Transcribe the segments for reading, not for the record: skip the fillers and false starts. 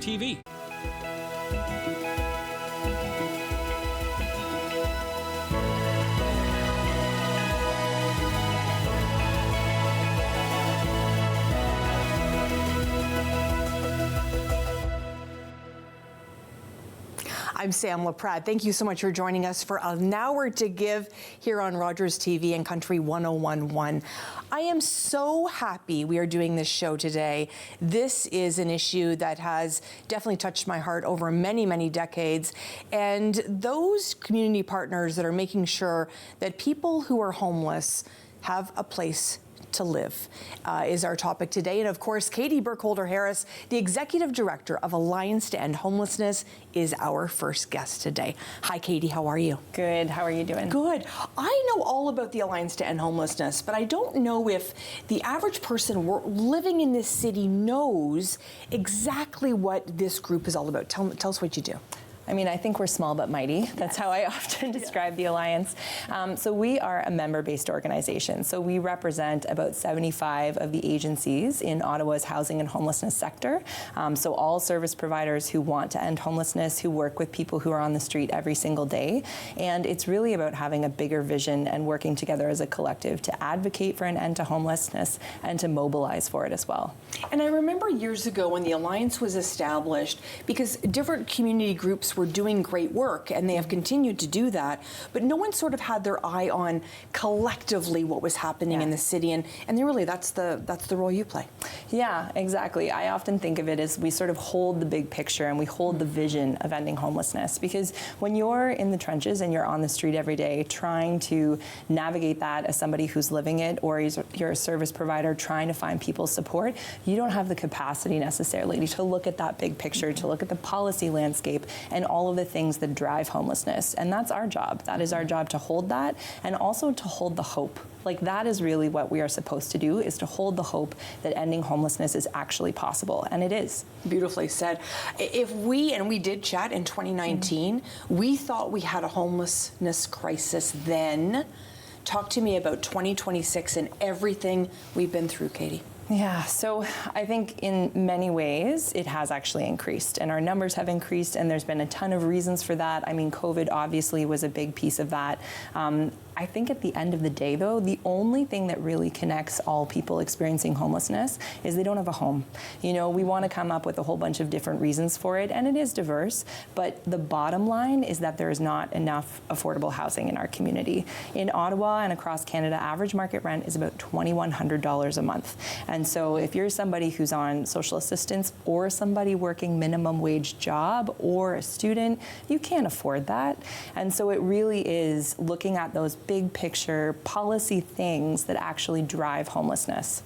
TV. I'm Sam Laprade. Thank you so much for joining us for an hour to give here on Rogers TV and Country 101.1. I am so happy we are doing this show today. This is an issue that has definitely touched my heart over many, many decades. And those community partners that are making sure that people who are homeless have a place to live is our topic today. And of course, Katie Burkholder-Harris, the Executive Director of Alliance to End Homelessness, is our first guest today. Hi, Katie, how are you? Good, how are you doing? Good. I know all about the Alliance to End Homelessness, but I don't know if the average person living in this city knows exactly what this group is all about. Tell us what you do. I mean, I think we're small but mighty. That's how I often describe the Alliance. So we are a member-based organization. So we represent about 75 of the agencies in Ottawa's housing and homelessness sector. So all service providers who want to end homelessness, who work with people who are on the street every single day. And it's really about having a bigger vision and working together as a collective to advocate for an end to homelessness and to mobilize for it as well. And I remember years ago when the Alliance was established, because different community groups were doing great work, and they have continued to do that, but no one sort of had their eye on collectively what was happening in the city, and really that's the role you play. Yeah, exactly. I often think of it as we sort of hold the big picture and we hold the vision of ending homelessness, because when you're in the trenches and you're on the street every day trying to navigate that as somebody who's living it, or you're a service provider trying to find people support, you don't have the capacity necessarily to look at that big picture, to look at the policy landscape and all of the things that drive homelessness. And that's our job. That is our job, to hold that, and also to hold the hope. Like, that is really what we are supposed to do, is to hold the hope that ending homelessness is actually possible, and it is. Beautifully said. If we did chat in 2019, we thought we had a homelessness crisis then. Talk to me about 2026 and everything we've been through, Katie. Yeah, so I think in many ways it has actually increased, and our numbers have increased, and there's been a ton of reasons for that. I mean, COVID obviously was a big piece of that. I think at the end of the day, though, the only thing that really connects all people experiencing homelessness is they don't have a home. You know, we want to come up with a whole bunch of different reasons for it, and it is diverse, but the bottom line is that there is not enough affordable housing in our community. In Ottawa and across Canada, average market rent is about $2,100 a month. And so if you're somebody who's on social assistance, or somebody working minimum wage job, or a student, you can't afford that. And so it really is looking at those big picture policy things that actually drive homelessness.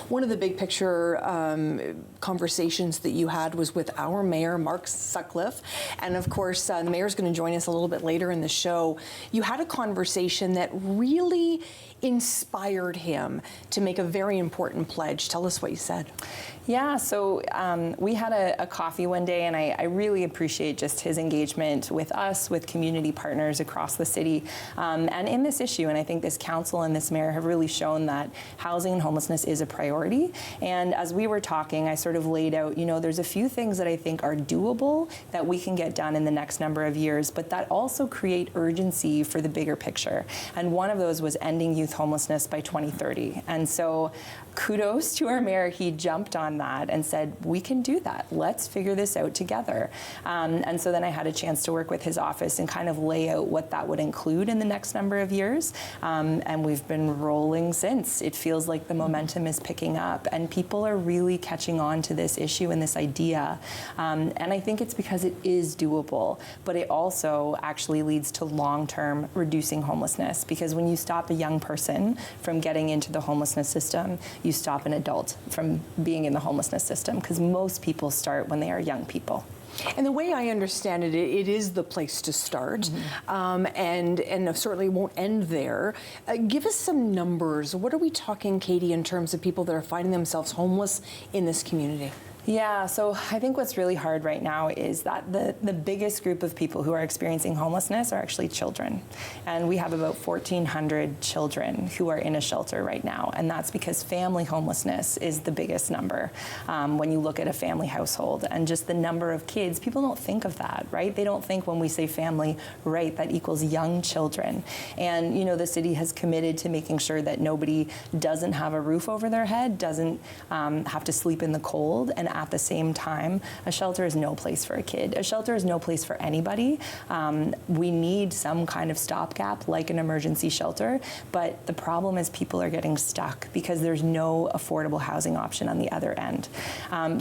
One of the big picture conversations that you had was with our mayor, Mark Sutcliffe. And of course, the mayor's going to join us a little bit later in the show. You had a conversation that really inspired him to make a very important pledge. Tell us what you said. Yeah, so we had a coffee one day, and I really appreciate just his engagement with us, with community partners across the city, and in this issue. And I think this council and this mayor have really shown that housing and homelessness is a priority. And as we were talking, I sort of laid out, you know, there's a few things that I think are doable that we can get done in the next number of years, but that also create urgency for the bigger picture. And one of those was ending youth homelessness by 2030. And so kudos to our mayor. He jumped on that and said, we can do that. Let's figure this out together. And so then I had a chance to work with his office and kind of lay out what that would include in the next number of years. And we've been rolling since. It feels like the momentum is picking up, and people are really catching on to this issue and this idea. And I think it's because it is doable, but it also actually leads to long-term reducing homelessness, because when you stop a young person from getting into the homelessness system, you stop an adult from being in the homelessness system, because most people start when they are young people. And the way I understand it, it is the place to start, and certainly won't end there. Give us some numbers. What are we talking, Katie, in terms of people that are finding themselves homeless in this community? Yeah, so I think what's really hard right now is that the biggest group of people who are experiencing homelessness are actually children. And we have about 1,400 children who are in a shelter right now. And that's because family homelessness is the biggest number when you look at a family household. And just the number of kids, people don't think of that, right? They don't think when we say family, right, that equals young children. And, you know, the city has committed to making sure that nobody doesn't have a roof over their head, doesn't have to sleep in the cold, and at the same time, a shelter is no place for a kid. A shelter is no place for anybody. We need some kind of stopgap, like an emergency shelter, but the problem is people are getting stuck because there's no affordable housing option on the other end.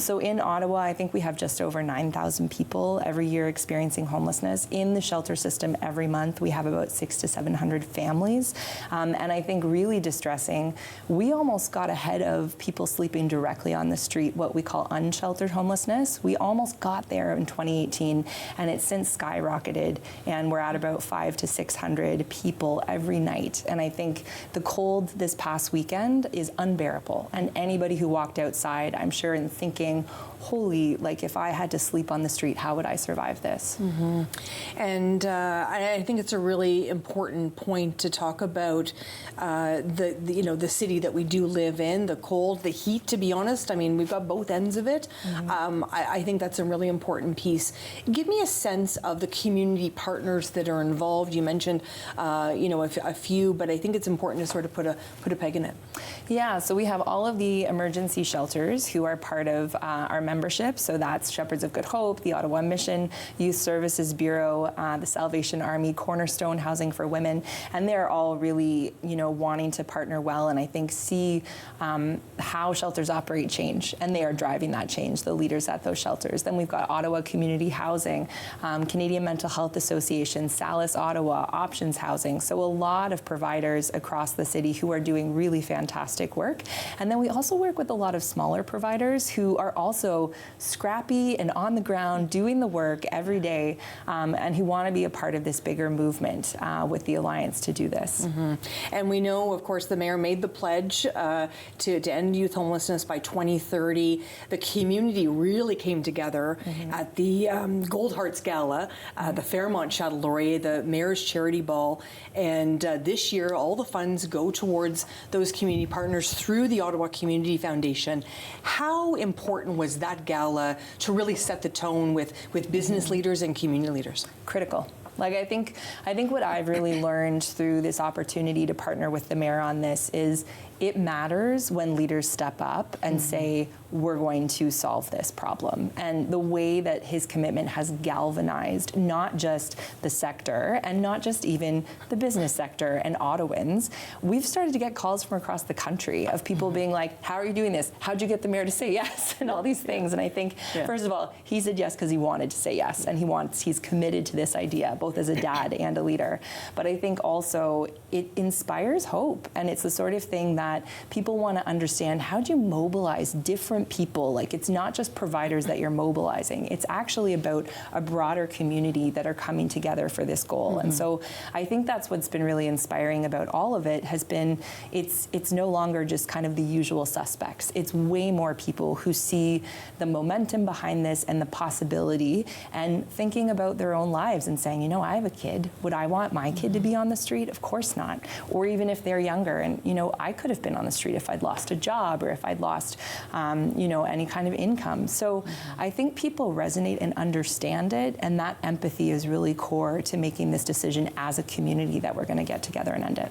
So in Ottawa, I think we have just over 9,000 people every year experiencing homelessness. In the shelter system every month, we have about 600 to 700 families. And I think really distressing, we almost got ahead of people sleeping directly on the street, what we call unsheltered homelessness. We almost got there in 2018, and it's since skyrocketed, and we're at about 500 to 600 people every night. And I think the cold this past weekend is unbearable. And anybody who walked outside, I'm sure, in thinking, holy, like if I had to sleep on the street, how would I survive this? Mm-hmm. And I think it's a really important point to talk about the city that we do live in, the cold, the heat, to be honest. I mean, we've got both ends of it. Mm-hmm. I think that's a really important piece. Give me a sense of the community partners that are involved. You mentioned, a few, but I think it's important to sort of put a peg in it. Yeah, so we have all of the emergency shelters who are part of our membership. So that's Shepherds of Good Hope, the Ottawa Mission, Youth Services Bureau, the Salvation Army, Cornerstone Housing for Women, and they're all really, wanting to partner well and I think see how shelters operate change, and they are driving that change, the leaders at those shelters. Then we've got Ottawa Community Housing, Canadian Mental Health Association, Salus Ottawa, Options Housing. So a lot of providers across the city who are doing really fantastic work. And then we also work with a lot of smaller providers who are also scrappy and on the ground doing the work every day, and who want to be a part of this bigger movement with the Alliance to do this. Mm-hmm. And we know, of course, the mayor made the pledge to end youth homelessness by 2030. The community really came together at the Gold Hearts Gala, the Fairmont Shuttle Laurier, the mayor's charity ball, and this year all the funds go towards those community partners through the Ottawa Community Foundation. How important was that gala to really set the tone with business leaders and community leaders? Critical. Like I think what I've really learned through this opportunity to partner with the mayor on this is it matters when leaders step up and say, we're going to solve this problem. And the way that his commitment has galvanized not just the sector and not just even the business sector and Ottawans, we've started to get calls from across the country of people being like, how are you doing this? How'd you get the mayor to say yes? And all these things. And I think, first of all, he said yes because he wanted to say yes, and he's committed to this idea, both as a dad and a leader. But I think also it inspires hope, and it's the sort of thing that people want to understand. How do you mobilize different people? Like, it's not just providers that you're mobilizing. It's actually about a broader community that are coming together for this goal. And so I think that's what's been really inspiring about all of it has been it's no longer just kind of the usual suspects. It's way more people who see the momentum behind this and the possibility and thinking about their own lives and saying, I have a kid. Would I want my kid to be on the street? Of course not. Or even if they're younger and, I could have been on the street if I'd lost a job or if I'd lost, any kind of income. So I think people resonate and understand it, and that empathy is really core to making this decision as a community that we're going to get together and end it.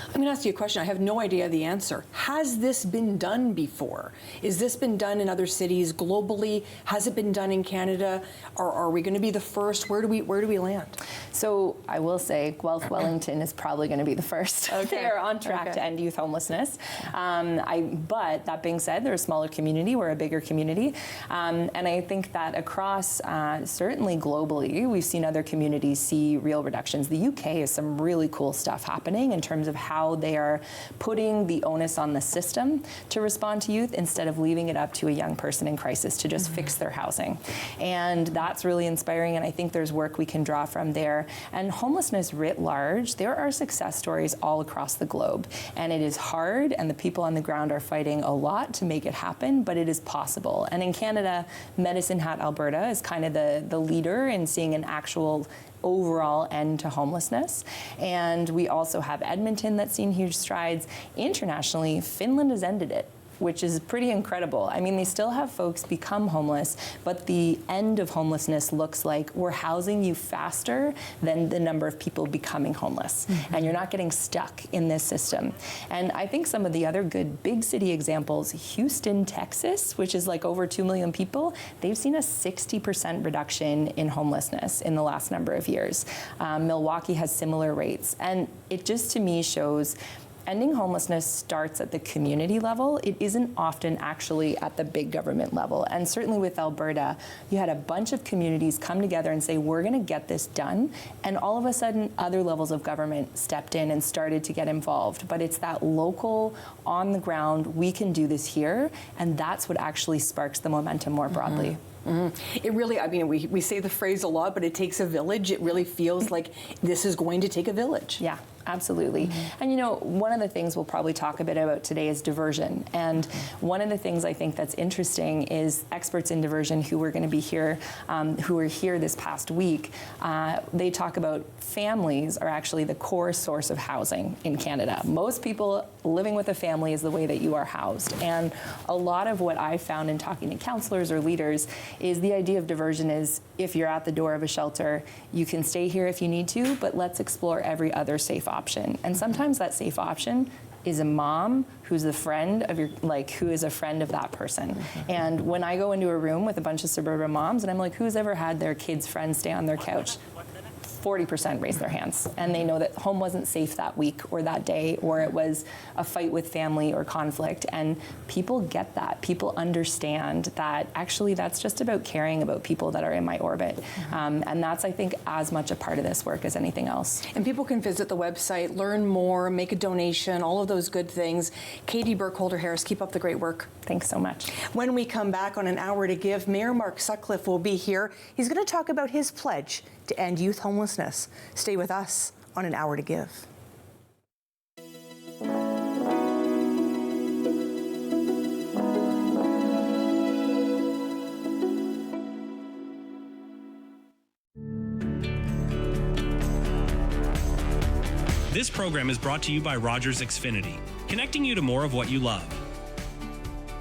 I'm going to ask you a question. I have no idea the answer. Has this been done before? Is this been done in other cities globally? Has it been done in Canada? Or are we going to be the first? Where do we land? So I will say Guelph Wellington is probably going to be the first. Okay. They are on track to end youth homelessness. But that being said, they're a smaller community. We're a bigger community. And I think that across, certainly globally, we've seen other communities see real reductions. The UK has some really cool stuff happening in terms of of how they are putting the onus on the system to respond to youth instead of leaving it up to a young person in crisis to just fix their housing. And that's really inspiring, and I think there's work we can draw from there. And homelessness writ large, there are success stories all across the globe. And it is hard, and the people on the ground are fighting a lot to make it happen, but it is possible. And in Canada, Medicine Hat, Alberta is kind of the leader in seeing an actual overall end to homelessness. And we also have Edmonton that's seen huge strides. Internationally, Finland has ended it, which is pretty incredible. I mean, they still have folks become homeless, but the end of homelessness looks like we're housing you faster than the number of people becoming homeless. And you're not getting stuck in this system. And I think some of the other good big city examples, Houston, Texas, which is like over 2 million people, they've seen a 60% reduction in homelessness in the last number of years. Milwaukee has similar rates. And it just, to me, shows ending homelessness starts at the community level. It isn't often actually at the big government level. And certainly with Alberta, you had a bunch of communities come together and say, we're going to get this done. And all of a sudden, other levels of government stepped in and started to get involved. But it's that local, on the ground, we can do this here. And that's what actually sparks the momentum more broadly. It really, I mean, we say the phrase a lot, but it takes a village. It really feels like this is going to take a village. Yeah, absolutely. And you know, one of the things we'll probably talk a bit about today is diversion. And one of the things I think that's interesting is experts in diversion who were going to be here, who were here this past week, they talk about families are actually the core source of housing in Canada. Most people living with a family is the way that you are housed. And a lot of what I found in talking to counselors or leaders is the idea of diversion is if you're at the door of a shelter, you can stay here if you need to, but let's explore every other safe option. And sometimes that safe option is a mom who's a friend of your, like, who is a friend of that person. And when I go into a room with a bunch of suburban moms and I'm like, who's ever had their kids' friends stay on their couch? 40% raise their hands, and they know that home wasn't safe that week or that day, or it was a fight with family or conflict. And people get that. People understand that actually that's just about caring about people that are in my orbit. And that's, I think, as much a part of this work as anything else. And people can visit the website, learn more, make a donation, all of those good things. Katie Burkholder-Harris, keep up the great work. Thanks so much. When we come back on An Hour to Give, Mayor Mark Sutcliffe will be here. He's going to talk about his pledge to end youth homelessness. Stay with us on An Hour to Give. This program is brought to you by Rogers Xfinity, connecting you to more of what you love.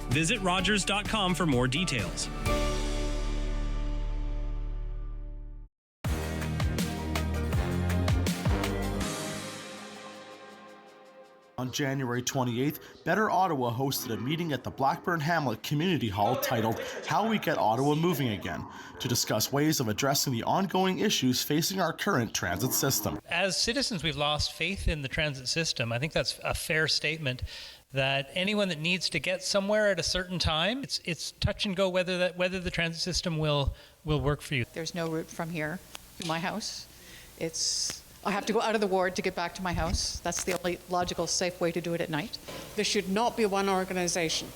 Visit Rogers.com for more details. On January 28th, Better Ottawa hosted a meeting at the Blackburn Hamlet Community Hall titled How We Get Ottawa Moving Again, to discuss ways of addressing the ongoing issues facing our current transit system. As citizens, we've lost faith in the transit system. I think that's a fair statement, that anyone that needs to get somewhere at a certain time, it's touch and go whether the transit system will work for you. There's no route from here to my house. I have to go out of the ward to get back to my house. That's the only logical, safe way to do it at night. There should not be one organisation.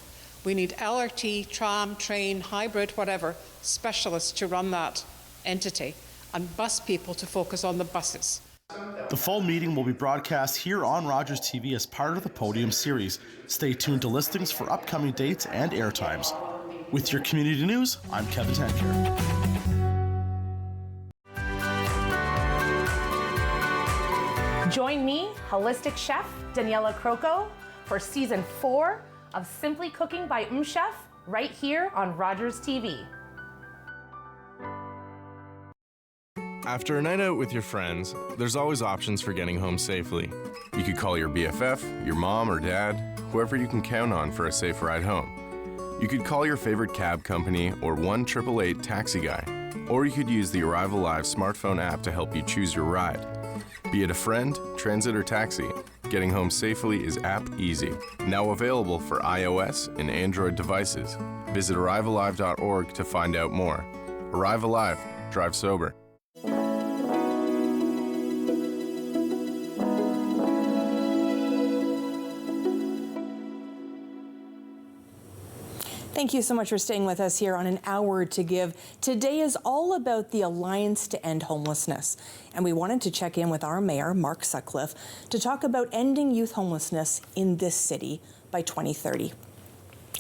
We need LRT, tram, train, hybrid, whatever, specialists to run that entity and bus people to focus on the buses. The full meeting will be broadcast here on Rogers TV as part of the Podium series. Stay tuned to listings for upcoming dates and airtimes. With your community news, I'm Kevin Tankier. Join me, holistic chef Daniela Croco, for season 4 of Simply Cooking by Chef, right here on Rogers TV. After a night out with your friends, there's always options for getting home safely. You could call your BFF, your mom or dad, whoever you can count on for a safe ride home. You could call your favorite cab company or 1-888 taxi guy. Or you could use the Arrive Alive smartphone app to help you choose your ride. Be it a friend, transit, or taxi, getting home safely is app easy. Now available for iOS and Android devices. Visit arrivealive.org to find out more. Arrive Alive, drive sober. Thank you so much for staying with us here on An Hour to Give. Today is all about the Alliance to End Homelessness. And we wanted to check in with our mayor, Mark Sutcliffe, to talk about ending youth homelessness in this city by 2030.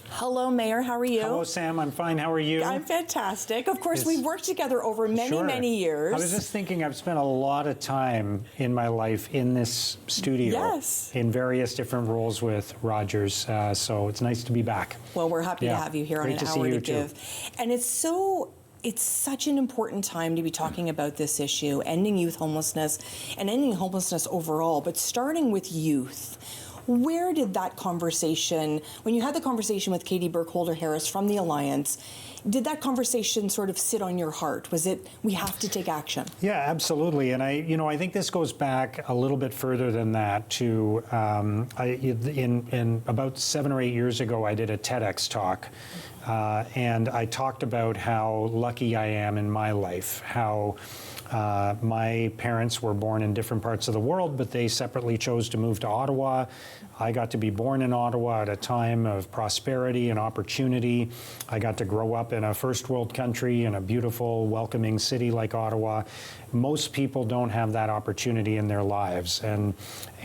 Hello, Mayor. How are you? Hello, Sam. I'm fine. How are you? I'm fantastic. Of course, we've worked together over many years. I was just thinking, I've spent a lot of time in my life in this studio. Yes. In various different roles with Rogers. So it's nice to be back. Well, we're happy to have you here on An Hour to Give. And it's such an important time to be talking about this issue, ending youth homelessness and ending homelessness overall, but starting with youth. Where did that conversation, when you had the conversation with Katie Burkholder-Harris from the Alliance, did that conversation sort of sit on your heart? Was it, we have to take action? Yeah, absolutely. And I think this goes back a little bit further than that to, in about 7 or 8 years ago, I did a TEDx talk. And I talked about how lucky I am in my life, how my parents were born in different parts of the world, but they separately chose to move to Ottawa. I got to be born in Ottawa at a time of prosperity and opportunity. I got to grow up in a first world country in a beautiful, welcoming city like Ottawa. Most people don't have that opportunity in their lives. And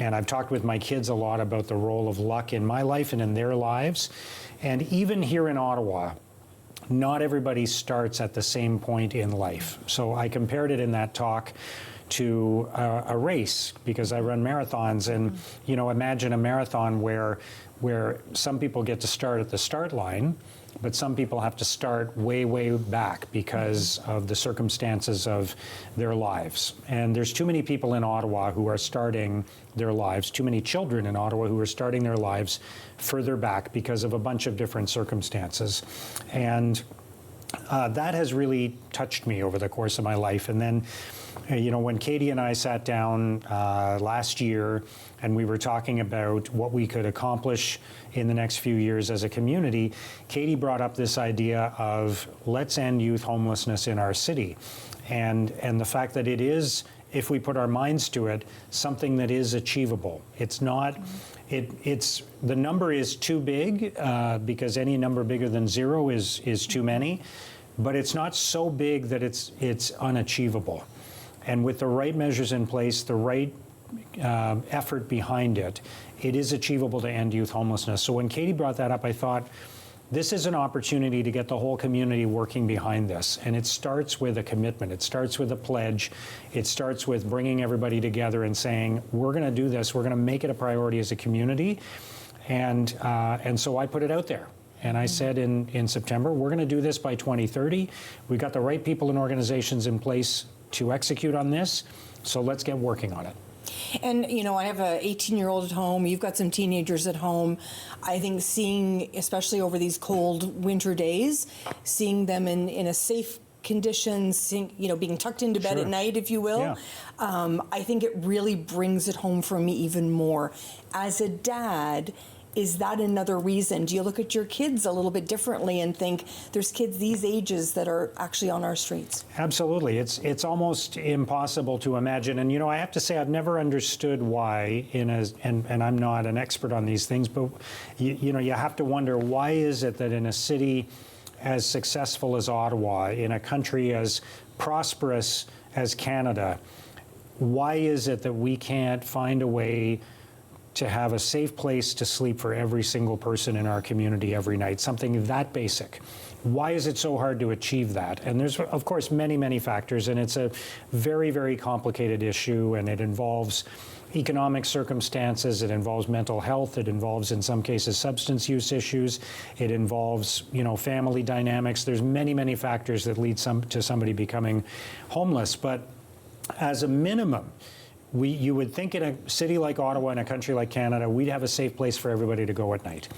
I've talked with my kids a lot about the role of luck in my life and in their lives. And even here in Ottawa, not everybody starts at the same point in life. So I compared it in that talk to a race, because I run marathons, and imagine a marathon where some people get to start at the start line, but some people have to start way back because of the circumstances of their lives. And there's too many people in Ottawa who are starting their lives, too many children in Ottawa who are starting their lives further back because of a bunch of different circumstances. And that has really touched me over the course of my life. And then, when Katie and I sat down last year and we were talking about what we could accomplish in the next few years as a community, Katie brought up this idea of let's end youth homelessness in our city. And the fact that it is, if we put our minds to it, something that is achievable. It's not, it's the number is too big because any number bigger than 0 is too many, but it's not so big that it's unachievable. And with the right measures in place, the right effort behind it, it is achievable to end youth homelessness. So when Katie brought that up, I thought, this is an opportunity to get the whole community working behind this. And it starts with a commitment. It starts with a pledge. It starts with bringing everybody together and saying, we're going to do this. We're going to make it a priority as a community. And so I put it out there. And I said in September, we're going to do this by 2030. We've got the right people and organizations in place to execute on this. So let's get working on it. And, I have an 18-year-old at home. You've got some teenagers at home. I think seeing, especially over these cold winter days, seeing them in a safe condition, being tucked into bed at night, if you will, I think it really brings it home for me even more. As a dad, is that another reason? Do you look at your kids a little bit differently and think there's kids these ages that are actually on our streets? Absolutely. It's almost impossible to imagine. And, I have to say I've never understood why, and I'm not an expert on these things, but, you have to wonder, why is it that in a city as successful as Ottawa, in a country as prosperous as Canada, why is it that we can't find a way to have a safe place to sleep for every single person in our community every night, something that basic? Why is it so hard to achieve that? And there's, of course, many factors, and it's a very complicated issue, and it involves economic circumstances, it involves mental health, it involves, in some cases, substance use issues, it involves, family dynamics. There's many factors that lead to somebody becoming homeless. But as a minimum, you would think in a city like Ottawa, in a country like Canada, we'd have a safe place for everybody to go at night.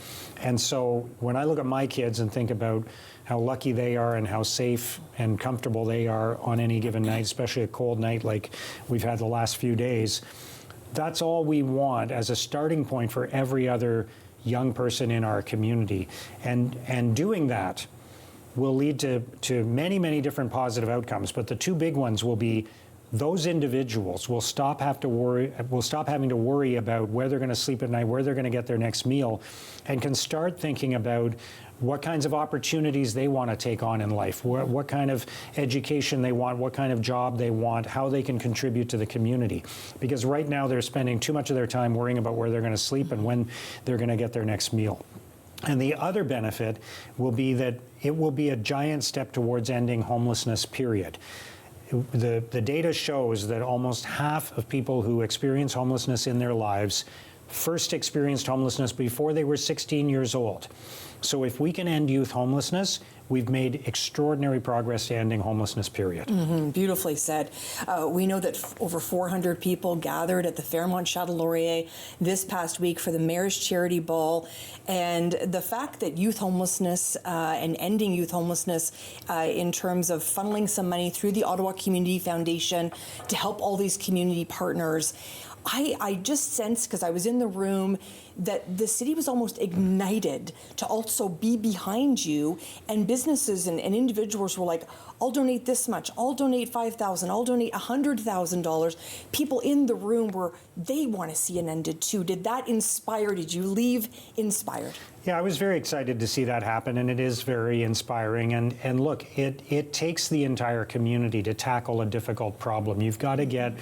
And so when I look at my kids and think about how lucky they are and how safe and comfortable they are on any given night, especially a cold night like we've had the last few days, that's all we want as a starting point for every other young person in our community. And doing that will lead to many different positive outcomes, but the two big ones will be those individuals will stop having to worry about where they're going to sleep at night, where they're going to get their next meal, and can start thinking about what kinds of opportunities they want to take on in life, what kind of education they want, what kind of job they want, how they can contribute to the community. Because right now they're spending too much of their time worrying about where they're going to sleep and when they're going to get their next meal. And the other benefit will be that it will be a giant step towards ending homelessness, period. The data shows that almost half of people who experience homelessness in their lives first experienced homelessness before they were 16 years old. So if we can end youth homelessness, we've made extraordinary progress to ending homelessness, period. Beautifully said. We know that over 400 people gathered at the Fairmont Chateau Laurier this past week for the Mayor's Charity Ball. And the fact that youth homelessness and ending youth homelessness in terms of funneling some money through the Ottawa Community Foundation to help all these community partners, I just sensed, because I was in the room, that the city was almost ignited to also be behind you, and businesses and individuals were like, I'll donate this much, I'll donate $5,000, I'll donate $100,000. People in the room they want to see it ended too. Did that inspire? Did you leave inspired? Yeah, I was very excited to see that happen, and it is very inspiring. And look, it takes the entire community to tackle a difficult problem. You've got to get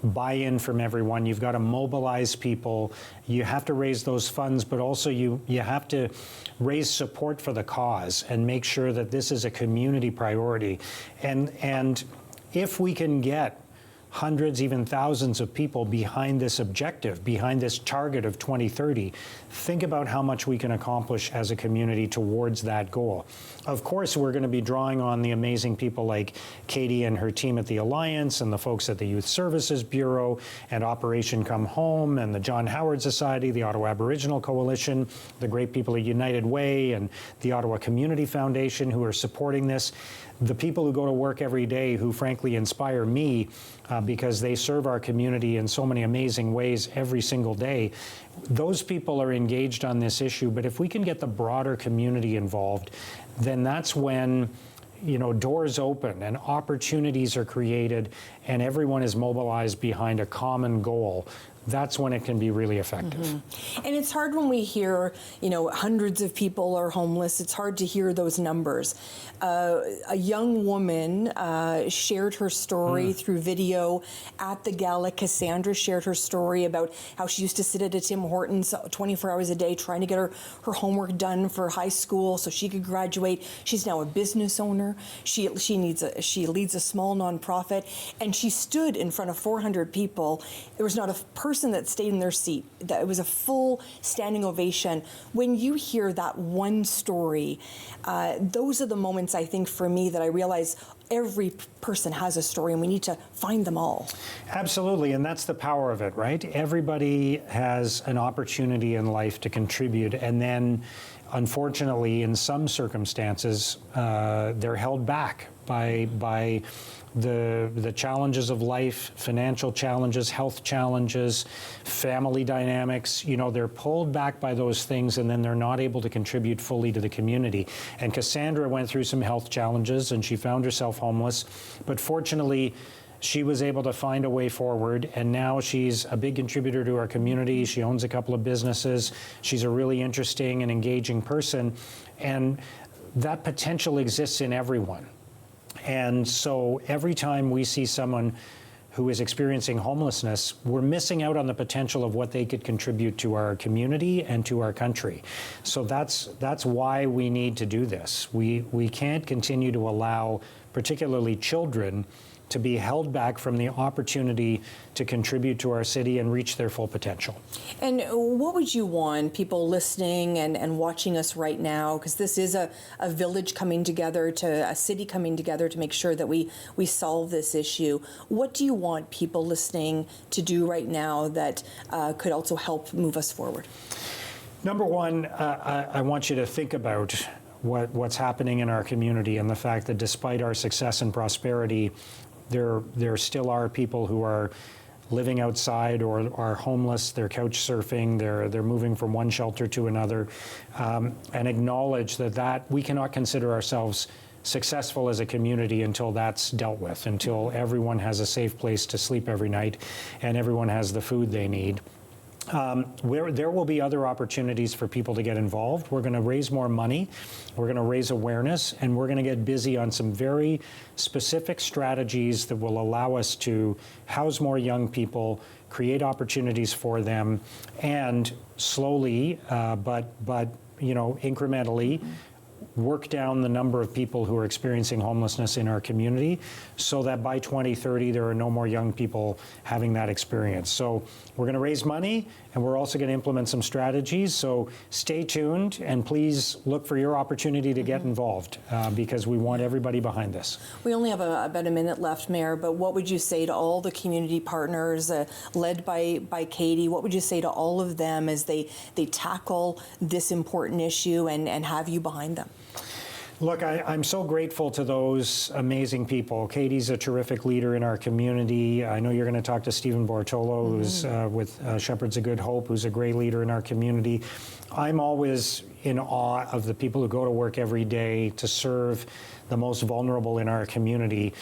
buy-in from everyone. You've got to mobilize people. You have to raise those funds, but also you have to raise support for the cause and make sure that this is a community priority. And if we can get hundreds, even thousands of people behind this objective, behind this target of 2030, think about how much we can accomplish as a community towards that goal. Of course, we're going to be drawing on the amazing people like Katie and her team at the Alliance, and the folks at the Youth Services Bureau, and Operation Come Home, and the John Howard Society, the Ottawa Aboriginal Coalition, the great people at United Way, and the Ottawa Community Foundation who are supporting this. The people who go to work every day who frankly inspire me because they serve our community in so many amazing ways every single day. Those people are engaged on this issue, but if we can get the broader community involved, then that's when doors open and opportunities are created and everyone is mobilized behind a common goal. That's when it can be really effective. And it's hard when we hear, hundreds of people are homeless. It's hard to hear those numbers. A young woman shared her story through video at the gala. Cassandra shared her story about how she used to sit at a Tim Hortons 24 hours a day trying to get her homework done for high school so she could graduate. She's now a business owner. She leads a small nonprofit, and she stood in front of 400 people. There was not a person that stayed in their seat. It was a full standing ovation. When you hear that one story, those are the moments, I think, for me, that I realize every person has a story and we need to find them all. Absolutely, and that's the power of it, right? Everybody has an opportunity in life to contribute, and then unfortunately, in some circumstances, they're held back by the challenges of life, financial challenges, health challenges, family dynamics. They're pulled back by those things, and then they're not able to contribute fully to the community. And Cassandra went through some health challenges, and she found herself homeless. But fortunately, she was able to find a way forward, and now she's a big contributor to our community. She owns a couple of businesses. She's a really interesting and engaging person, and that potential exists in everyone. And so every time we see someone who is experiencing homelessness, we're missing out on the potential of what they could contribute to our community and to our country. So that's why we need to do this. We can't continue to allow, particularly children, to be held back from the opportunity to contribute to our city and reach their full potential. And what would you want people listening and watching us right now, because this is a village coming together, to a city coming together to make sure that we solve this issue. What do you want people listening to do right now that could also help move us forward? Number one, I want you to think about what's happening in our community and the fact that despite our success and prosperity, there still are people who are living outside or are homeless. They're couch surfing. They're moving from one shelter to another, and acknowledge that we cannot consider ourselves successful as a community until that's dealt with, until everyone has a safe place to sleep every night and everyone has the food they need. There will be other opportunities for people to get involved. We're going to raise more money, we're going to raise awareness, and we're going to get busy on some very specific strategies that will allow us to house more young people, create opportunities for them, and slowly, but incrementally, work down the number of people who are experiencing homelessness in our community so that by 2030 there are no more young people having that experience. So we're going to raise money and we're also going to implement some strategies. So stay tuned and please look for your opportunity to get involved because we want everybody behind this. We only have about a minute left, Mayor, but what would you say to all the community partners led by Katie? What would you say to all of them as they tackle this important issue and have you behind them? Look, I'm so grateful to those amazing people. Katie's a terrific leader in our community. I know you're going to talk to Stephen Bortolo, who's with Shepherds of Good Hope, who's a great leader in our community. I'm always in awe of the people who go to work every day to serve the most vulnerable in our community.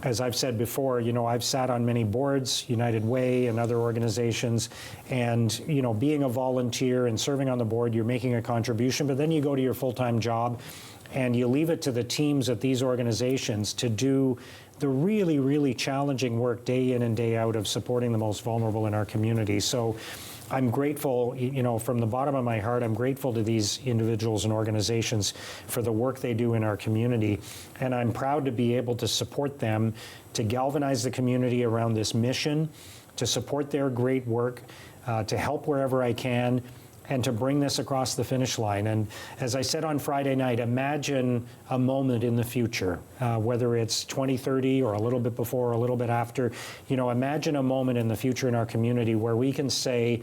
As I've said before, I've sat on many boards, United Way and other organizations, and, being a volunteer and serving on the board, you're making a contribution, but then you go to your full-time job and you leave it to the teams at these organizations to do the really, really challenging work day in and day out of supporting the most vulnerable in our community. So I'm grateful, from the bottom of my heart, I'm grateful to these individuals and organizations for the work they do in our community. And I'm proud to be able to support them, to galvanize the community around this mission, to support their great work, to help wherever I can, and to bring this across the finish line. And as I said on Friday night, imagine a moment in the future, whether it's 2030 or a little bit before or a little bit after, imagine a moment in the future in our community where we can say,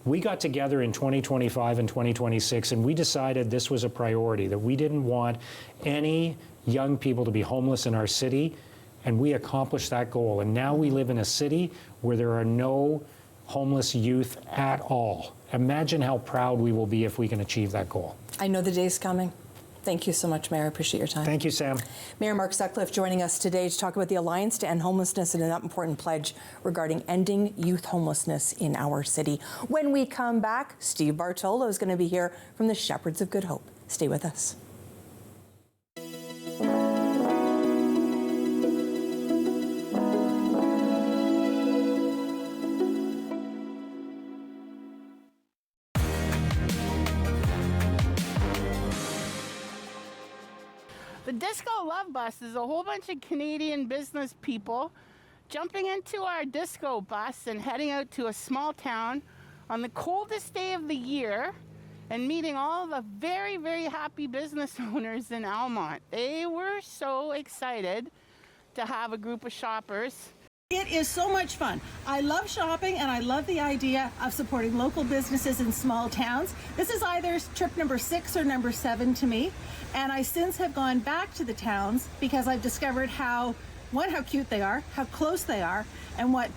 we got together in 2025 and 2026 and we decided this was a priority, that we didn't want any young people to be homeless in our city, and we accomplished that goal. And now we live in a city where there are no homeless youth at all. Imagine how proud we will be if we can achieve that goal. I know the day's coming. Thank you so much, Mayor. I appreciate your time. Thank you, Sam. Mayor Mark Sutcliffe joining us today to talk about the Alliance to End Homelessness and an important pledge regarding ending youth homelessness in our city. When we come back, Steve Bartolo is going to be here from the Shepherds of Good Hope. Stay with us. The Disco Love Bus is a whole bunch of Canadian business people jumping into our disco bus and heading out to a small town on the coldest day of the year and meeting all the very, very happy business owners in Almonte. They were so excited to have a group of shoppers. It is so much fun. I love shopping and I love the idea of supporting local businesses in small towns. This is either trip number 6 or number 7 to me. And I since have gone back to the towns because I've discovered how cute they are, how close they are, and what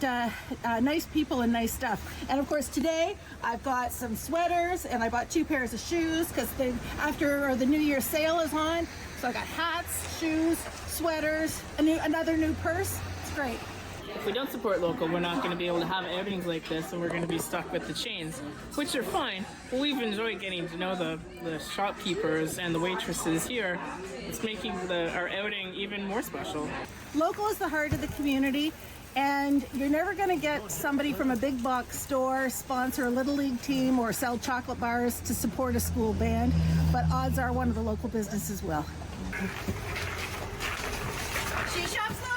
nice people and nice stuff. And of course today I've got some sweaters and I bought 2 pairs of shoes because the New Year sale is on. So I got hats, shoes, sweaters, another new purse. It's great. If we don't support local, we're not going to be able to have outings like this, and we're going to be stuck with the chains, which are fine. But we've enjoyed getting to know the shopkeepers and the waitresses here. It's making our outing even more special. Local is the heart of the community, and you're never going to get somebody from a big box store sponsor a Little League team or sell chocolate bars to support a school band, but odds are one of the local businesses will. She shops local!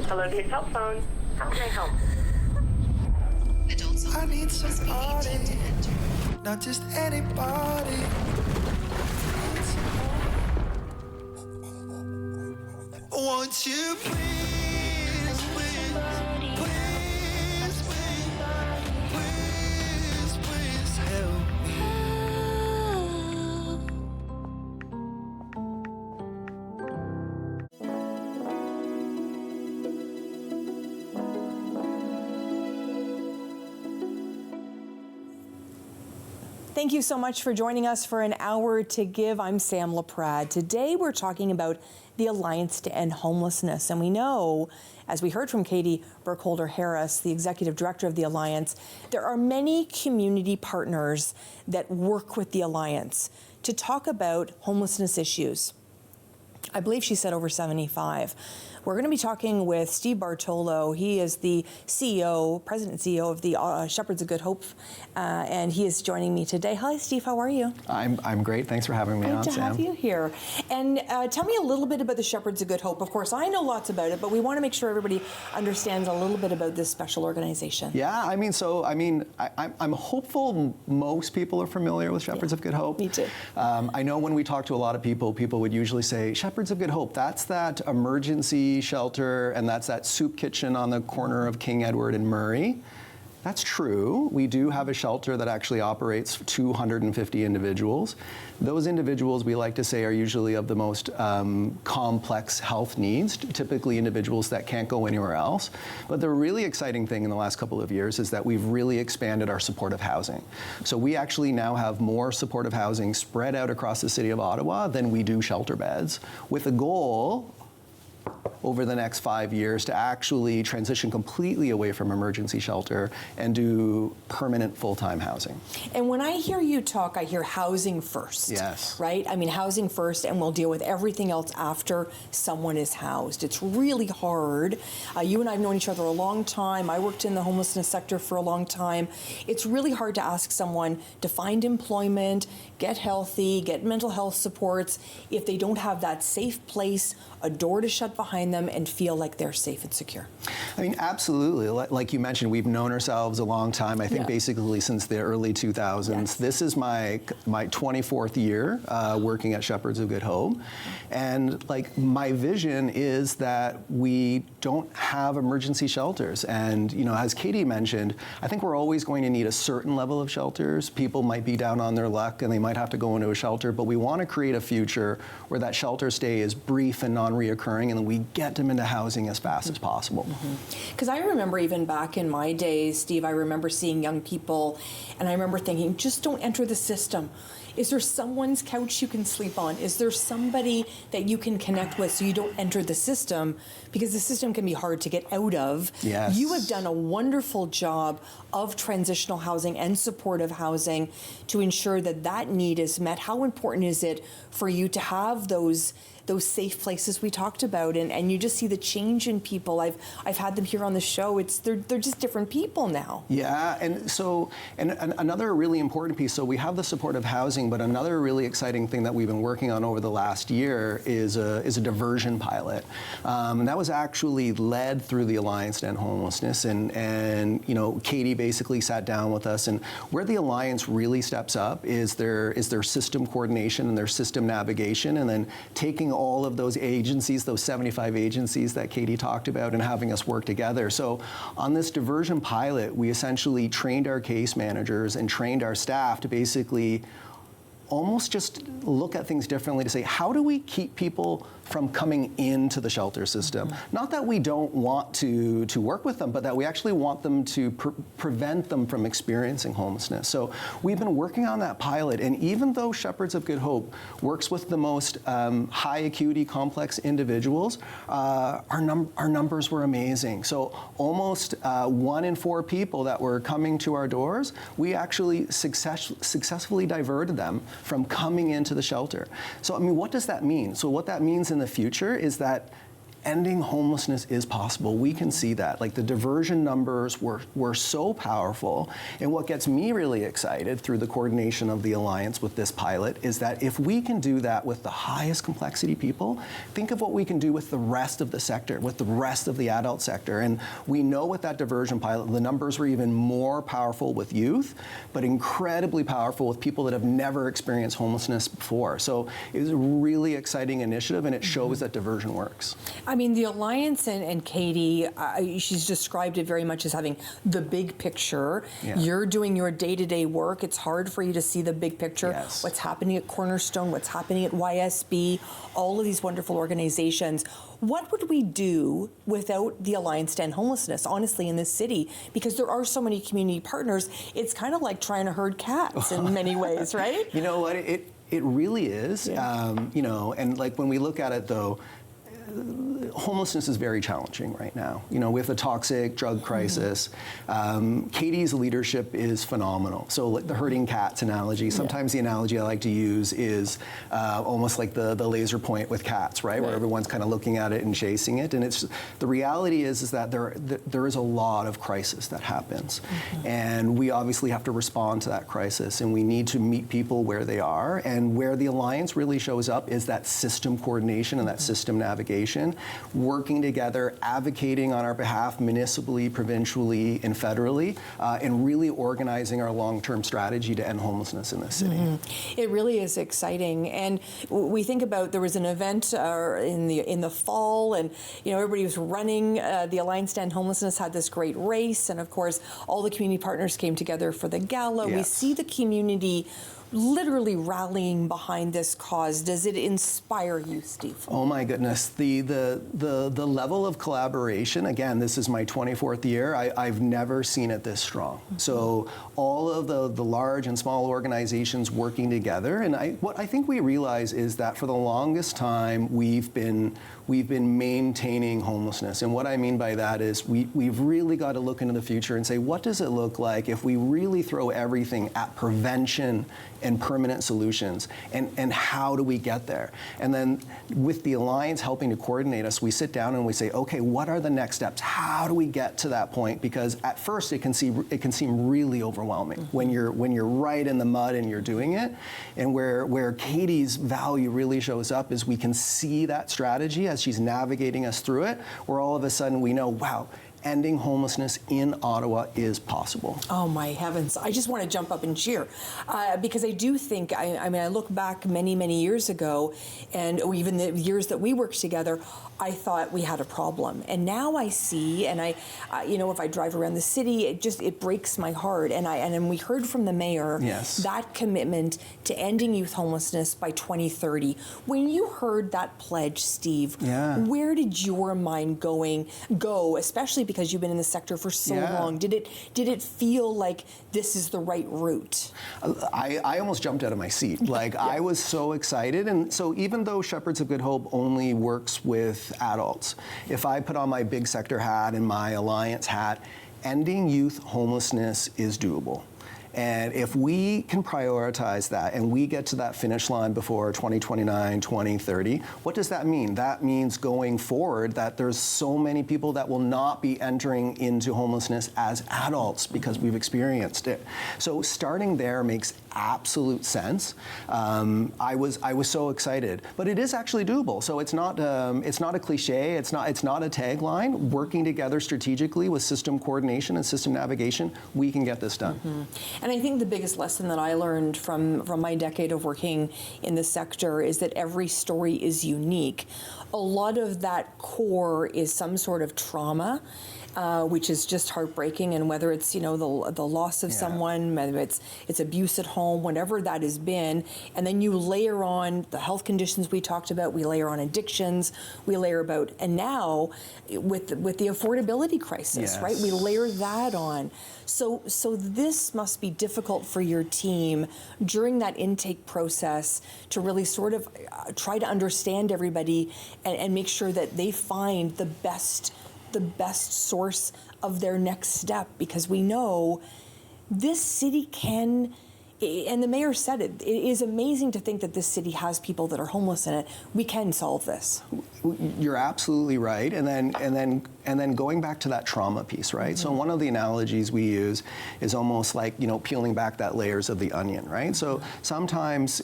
Hello to your cell phone. How can I help? Adults I need somebody, not just anybody. Won't you please, please, please, please, please help me? Thank you so much for joining us for an hour to give. I'm Sam Laprade. Today we're talking about the Alliance to End Homelessness. And we know, as we heard from Katie Burkholder-Harris, the Executive Director of the Alliance, there are many community partners that work with the Alliance to talk about homelessness issues. I believe she said over 75. We're going to be talking with Steve Bartolo. He is the CEO, President and CEO of the Shepherds of Good Hope, and he is joining me today. Hi, Steve. How are you? I'm great. Thanks for having me on, Sam. Good to have you here. And tell me a little bit about the Shepherds of Good Hope. Of course, I know lots about it, but we want to make sure everybody understands a little bit about this special organization. Yeah, I'm hopeful most people are familiar with Shepherds of Good Hope. Me too. I know when we talk to a lot of people, people would usually say, Shepherds of Good Hope, that's that emergency shelter, and that's that soup kitchen on the corner of King Edward and Murray. That's true. We do have a shelter that actually operates 250 individuals. Those individuals, we like to say, are usually of the most complex health needs, typically individuals that can't go anywhere else. But the really exciting thing in the last couple of years is that we've really expanded our supportive housing. So we actually now have more supportive housing spread out across the city of Ottawa than we do shelter beds, with a goal over the next 5 years to actually transition completely away from emergency shelter and do permanent full-time housing. And when I hear you talk, I hear housing first. Yes. Right? I mean, housing first, and we'll deal with everything else after someone is housed. It's really hard. You and I have known each other a long time. I worked in the homelessness sector for a long time. It's really hard to ask someone to find employment, get healthy, get mental health supports, if they don't have that safe place, a door to shut behind them, and feel like they're safe and secure. I mean, absolutely. Like you mentioned, we've known ourselves a long time. I think basically since the early 2000s. Yes. This is my 24th year working at Shepherds of Good Hope. And like my vision is that we don't have emergency shelters. And, you know, as Katie mentioned, I think we're always going to need a certain level of shelters. People might be down on their luck and they might have to go into a shelter, but we want to create a future where that shelter stay is brief and non-reoccurring, and then we get them into housing as fast as possible. Because I remember even back in my days, Steve, I remember seeing young people, and I remember thinking, just don't enter the system. Is there someone's couch you can sleep on? Is there somebody that you can connect with so you don't enter the system? Because the system can be hard to get out of. Yes. You have done a wonderful job of transitional housing and supportive housing to ensure that that need is met. How important is it for you to have those safe places we talked about, and you just see the change in people. I've had them here on the show. They're just different people now. Yeah, and so another really important piece. So we have the supportive housing, but another really exciting thing that we've been working on over the last year is a diversion pilot. That was actually led through the Alliance to End Homelessness, and you know, Katie basically sat down with us, and where the Alliance really steps up is their system coordination and their system navigation, and then taking all of those agencies, those 75 agencies that Katie talked about, and having us work together. So on this diversion pilot, we essentially trained our case managers and trained our staff to basically almost just look at things differently, to say, how do we keep people from coming into the shelter system? Not that we don't want to work with them, but that we actually want them to prevent them from experiencing homelessness. So we've been working on that pilot, and even though Shepherds of Good Hope works with the most high acuity complex individuals, our numbers were amazing. So almost 1 in 4 people that were coming to our doors, we actually successfully diverted them from coming into the shelter. So I mean, what does that mean? So what that means in the future is that ending homelessness is possible. We can see that. Like, the diversion numbers were so powerful. And what gets me really excited through the coordination of the Alliance with this pilot is that if we can do that with the highest complexity people, think of what we can do with the rest of the sector, with the rest of the adult sector. And we know with that diversion pilot, the numbers were even more powerful with youth, but incredibly powerful with people that have never experienced homelessness before. So it was a really exciting initiative, and it shows that diversion works. I mean, the Alliance and Katie, she's described it very much as having the big picture. Yeah. You're doing your day-to-day work. It's hard for you to see the big picture. Yes. What's happening at Cornerstone, what's happening at YSB, all of these wonderful organizations. What would we do without the Alliance to End Homelessness, honestly, in this city? Because there are so many community partners. It's kind of like trying to herd cats in many ways, right? You know what? It really is. Yeah. You know, and like when we look at it, though, homelessness is very challenging right now. You know, with a toxic drug crisis, Katie's leadership is phenomenal. So like the herding cats analogy, sometimes the analogy I like to use is almost like the laser point with cats, right? Where everyone's kind of looking at it and chasing it. And it's the reality is that there is a lot of crisis that happens. And we obviously have to respond to that crisis, and we need to meet people where they are. And where the Alliance really shows up is that system coordination and that system navigation, working together, advocating on our behalf municipally, provincially, and federally, and really organizing our long-term strategy to end homelessness in this city. It really is exciting. And we think about, there was an event in the fall, and you know, everybody was running. The Alliance to End Homelessness had this great race, and of course all the community partners came together for the gala. Yes. We see the community literally rallying behind this cause. Does it inspire you, Steve? Oh my goodness, the level of collaboration, again, this is my 24th year, I've never seen it this strong. So all of the large and small organizations working together, and what I think we realize is that for the longest time we've been maintaining homelessness. And what I mean by that is we've really got to look into the future and say, what does it look like if we really throw everything at prevention and permanent solutions, and how do we get there? And then with the Alliance helping to coordinate us, we sit down and we say, okay, what are the next steps? How do we get to that point? Because at first it can seem really overwhelming when you're right in the mud and you're doing it. And where Katie's value really shows up is we can see that strategy as she's navigating us through it, where all of a sudden we know, wow, ending homelessness in Ottawa is possible. Oh my heavens. I just want to jump up and cheer because I do think, I mean, I look back many, many years ago, and even the years that we worked together, I thought we had a problem. And now I see, and I you know, if I drive around the city, it breaks my heart. And we heard from the mayor, yes, that commitment to ending youth homelessness by 2030. When you heard that pledge, Steve, where did your mind go, especially because you've been in the sector for so long? Did it feel like this is the right route? I almost jumped out of my seat. Like, I was so excited. And so even though Shepherds of Good Hope only works with adults, if I put on my big sector hat and my Alliance hat, ending youth homelessness is doable. And if we can prioritize that and we get to that finish line before 2029, 2030, what does that mean? That means going forward that there's so many people that will not be entering into homelessness as adults because we've experienced it. So starting there makes absolute sense. I was so excited, but it is actually doable. So it's not a cliche. It's not a tagline. Working together strategically with system coordination and system navigation, we can get this done. And I think the biggest lesson that I learned from my decade of working in the sector is that every story is unique. A lot of that core is some sort of trauma, which is just heartbreaking, and whether it's, you know, the loss of someone, whether it's abuse at home, whatever that has been, and then you layer on the health conditions we talked about, we layer on addictions, we layer about, and now with the affordability crisis, right? We layer that on. So this must be difficult for your team during that intake process to really sort of try to understand everybody and make sure that they find the best source of their next step, because we know this city can, and the mayor said it is amazing to think that this city has people that are homeless in it. We can solve this. You're absolutely right. And then And then going back to that trauma piece, right? So one of the analogies we use is almost like, peeling back that layers of the onion, right? So sometimes,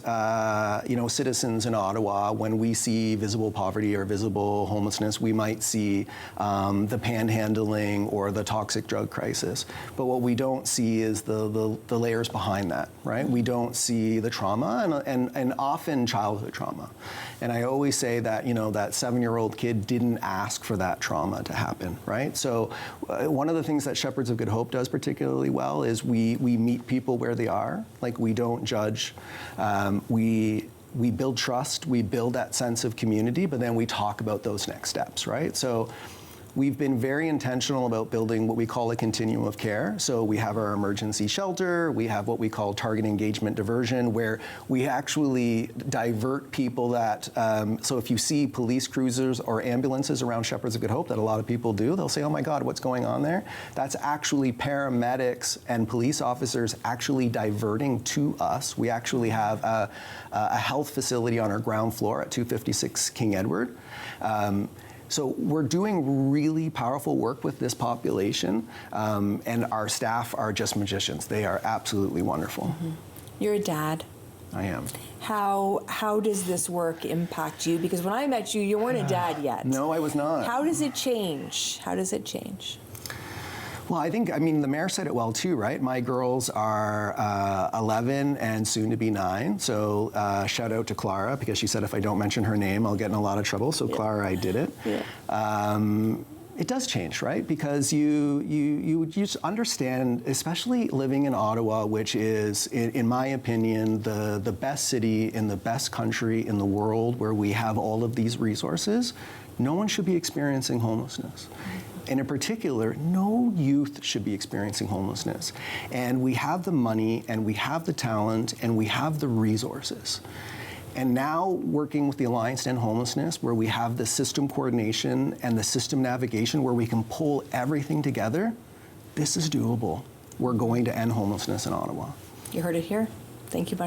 citizens in Ottawa, when we see visible poverty or visible homelessness, we might see the panhandling or the toxic drug crisis. But what we don't see is the layers behind that, right? We don't see the trauma and often childhood trauma. And I always say that, that 7-year-old kid didn't ask for that trauma to happen, right? So one of the things that Shepherds of Good Hope does particularly well is we meet people where they are. Like, we don't judge. We build trust, we build that sense of community, but then we talk about those next steps, right? So we've been very intentional about building what we call a continuum of care. So we have our emergency shelter, we have what we call target engagement diversion, where we actually divert people that, so if you see police cruisers or ambulances around Shepherds of Good Hope, that a lot of people do, they'll say, oh my God, what's going on there? That's actually paramedics and police officers actually diverting to us. We actually have a health facility on our ground floor at 256 King Edward. So we're doing really powerful work with this population, and our staff are just magicians. They are absolutely wonderful. Mm-hmm. You're a dad. I am. How does this work impact you? Because when I met you, you weren't a dad yet. No, I was not. How does it change? How does it change? Well, the mayor said it well too, right? My girls are 11 and soon to be 9. So shout out to Clara, because she said if I don't mention her name, I'll get in a lot of trouble. So Clara, I did it. Yeah. It does change, right? Because you just understand, especially living in Ottawa, which is, in my opinion, the best city in the best country in the world, where we have all of these resources. No one should be experiencing homelessness. And in particular, no youth should be experiencing homelessness. And we have the money, and we have the talent, and we have the resources. And now, working with the Alliance to End Homelessness, where we have the system coordination and the system navigation, where we can pull everything together, this is doable. We're going to end homelessness in Ottawa. You heard it here. Thank you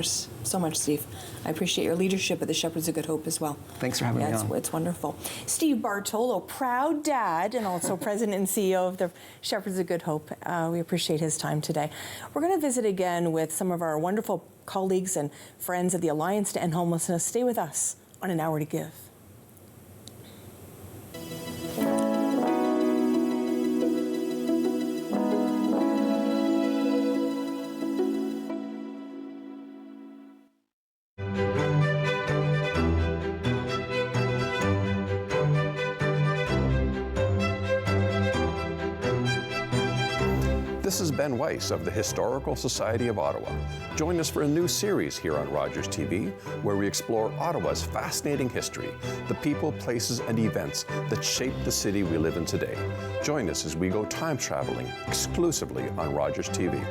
so much, Steve. I appreciate your leadership at the Shepherds of Good Hope as well. Thanks for having me on. It's wonderful. Steve Bartolo, proud dad and also president and CEO of the Shepherds of Good Hope. We appreciate his time today. We're going to visit again with some of our wonderful colleagues and friends of the Alliance to End Homelessness. Stay with us on An Hour to Give. This is Ben Weiss of the Historical Society of Ottawa. Join us for a new series here on Rogers TV, where we explore Ottawa's fascinating history, the people, places, and events that shape the city we live in today. Join us as we go time traveling exclusively on Rogers TV.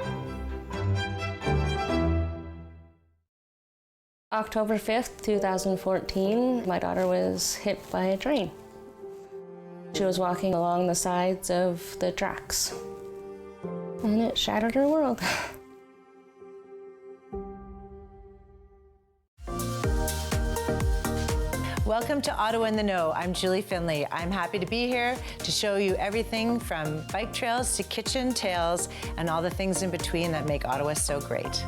October 5th, 2014, my daughter was hit by a train. She was walking along the sides of the tracks, and it shattered her world. Welcome to Ottawa in the Know. I'm Julie Finley. I'm happy to be here to show you everything from bike trails to kitchen tales and all the things in between that make Ottawa so great.